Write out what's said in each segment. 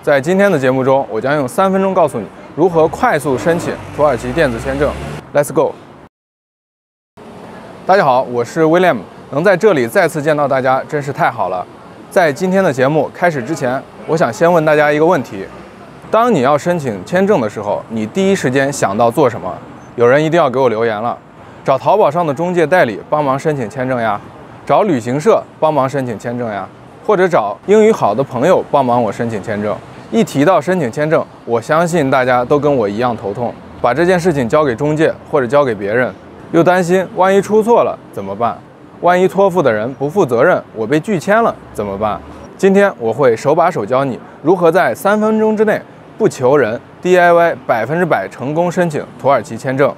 在今天的节目中，我将用3分钟告诉你如何快速申请土耳其电子签证。Let's go！ 大家好，我是 William， 能在这里再次见到大家真是太好了。在今天的节目开始之前，我想先问大家一个问题：当你要申请签证的时候，你第一时间想到做什么？有人一定要给我留言了。找淘宝上的中介代理帮忙申请签证呀，找旅行社帮忙申请签证呀，或者找英语好的朋友帮忙我申请签证。一提到申请签证，我相信大家都跟我一样头痛，把这件事情交给中介或者交给别人，又担心万一出错了怎么办？万一托付的人不负责任，我被拒签了怎么办？今天我会手把手教你如何在3分钟之内不求人 DIY 100%成功申请土耳其签证。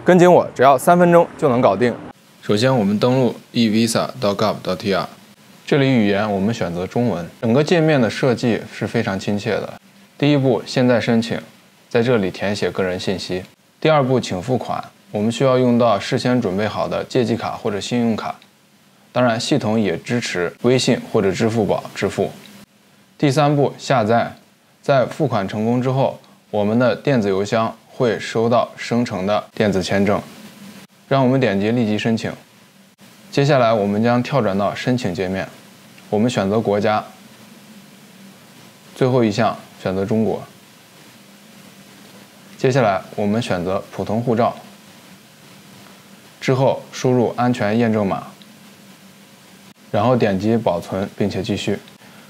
跟紧我，只要3分钟就能搞定。首先，我们登录 evisa.gov.tr， 这里语言我们选择中文。整个界面的设计是非常亲切的。第一步，现在申请，在这里填写个人信息。第二步，请付款，我们需要用到事先准备好的借记卡或者信用卡。当然，系统也支持微信或者支付宝支付。第三步，下载。在付款成功之后，我们的电子邮箱会收到生成的电子签证。让我们点击立即申请。接下来我们将跳转到申请界面，我们选择国家，最后一项选择中国。接下来我们选择普通护照，之后输入安全验证码，然后点击保存并且继续。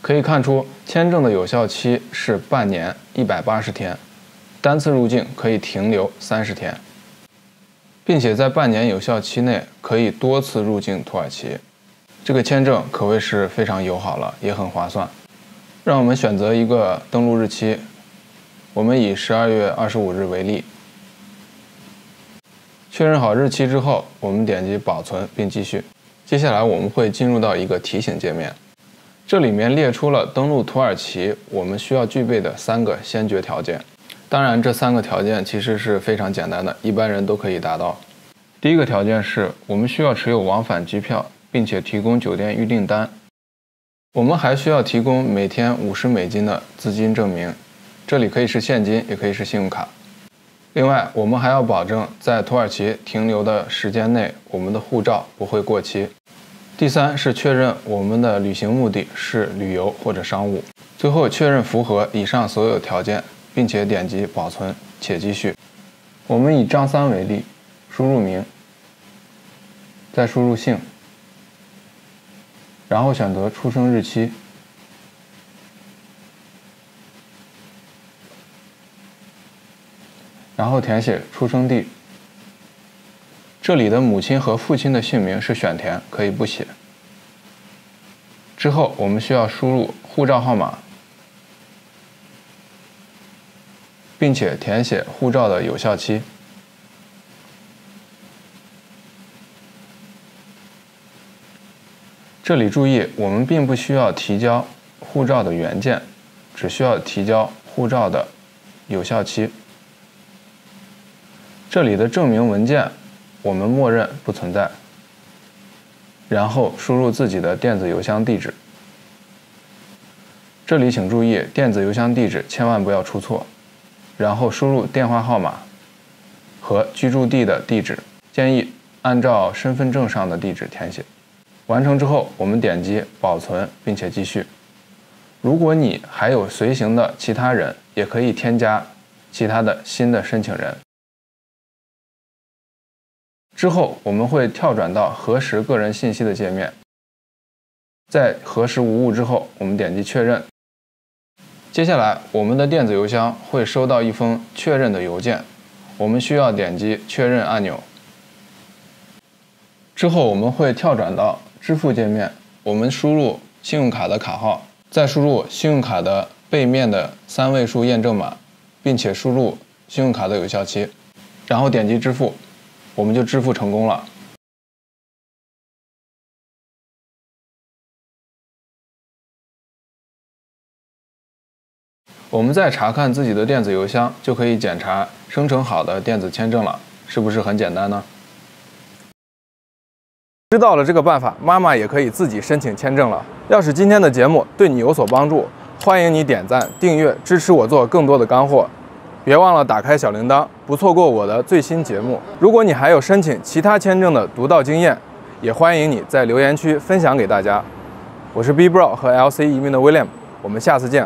可以看出签证的有效期是半年180天，单次入境可以停留30天，并且在半年有效期内可以多次入境土耳其。这个签证可谓是非常友好了，也很划算。让我们选择一个登录日期，我们以12月25日为例。确认好日期之后，我们点击保存并继续。接下来我们会进入到一个提醒界面，这里面列出了登陆土耳其我们需要具备的3个先决条件。当然，这3个条件其实是非常简单的，一般人都可以达到。第一个条件是我们需要持有往返机票，并且提供酒店预订单。我们还需要提供每天50美金的资金证明，这里可以是现金，也可以是信用卡。另外，我们还要保证在土耳其停留的时间内，我们的护照不会过期。第三是确认我们的旅行目的是旅游或者商务。最后确认符合以上所有条件，并且点击保存且继续。我们以张三为例，输入名，再输入姓，然后选择出生日期，然后填写出生地。这里的母亲和父亲的姓名是选填，可以不写。之后我们需要输入护照号码，并且填写护照的有效期。这里注意，我们并不需要提交护照的原件，只需要提交护照的有效期。这里的证明文件我们默认不存在，然后输入自己的电子邮箱地址。这里请注意，电子邮箱地址千万不要出错，然后输入电话号码和居住地的地址，建议按照身份证上的地址填写。完成之后，我们点击保存并且继续。如果你还有随行的其他人，也可以添加其他的新的申请人。之后我们会跳转到核实个人信息的界面，在核实无误之后，我们点击确认。接下来我们的电子邮箱会收到一封确认的邮件，我们需要点击确认按钮。之后我们会跳转到支付界面，我们输入信用卡的卡号，再输入信用卡的背面的3位数验证码，并且输入信用卡的有效期，然后点击支付，我们就支付成功了。我们再查看自己的电子邮箱，就可以检查生成好的电子签证了，是不是很简单呢？知道了这个办法，妈妈也可以自己申请签证了。要是今天的节目对你有所帮助，欢迎你点赞、订阅，支持我做更多的干货。别忘了打开小铃铛，不错过我的最新节目。如果你还有申请其他签证的独到经验，也欢迎你在留言区分享给大家。我是 B Bro 和 LC 移民的 William，我们下次见。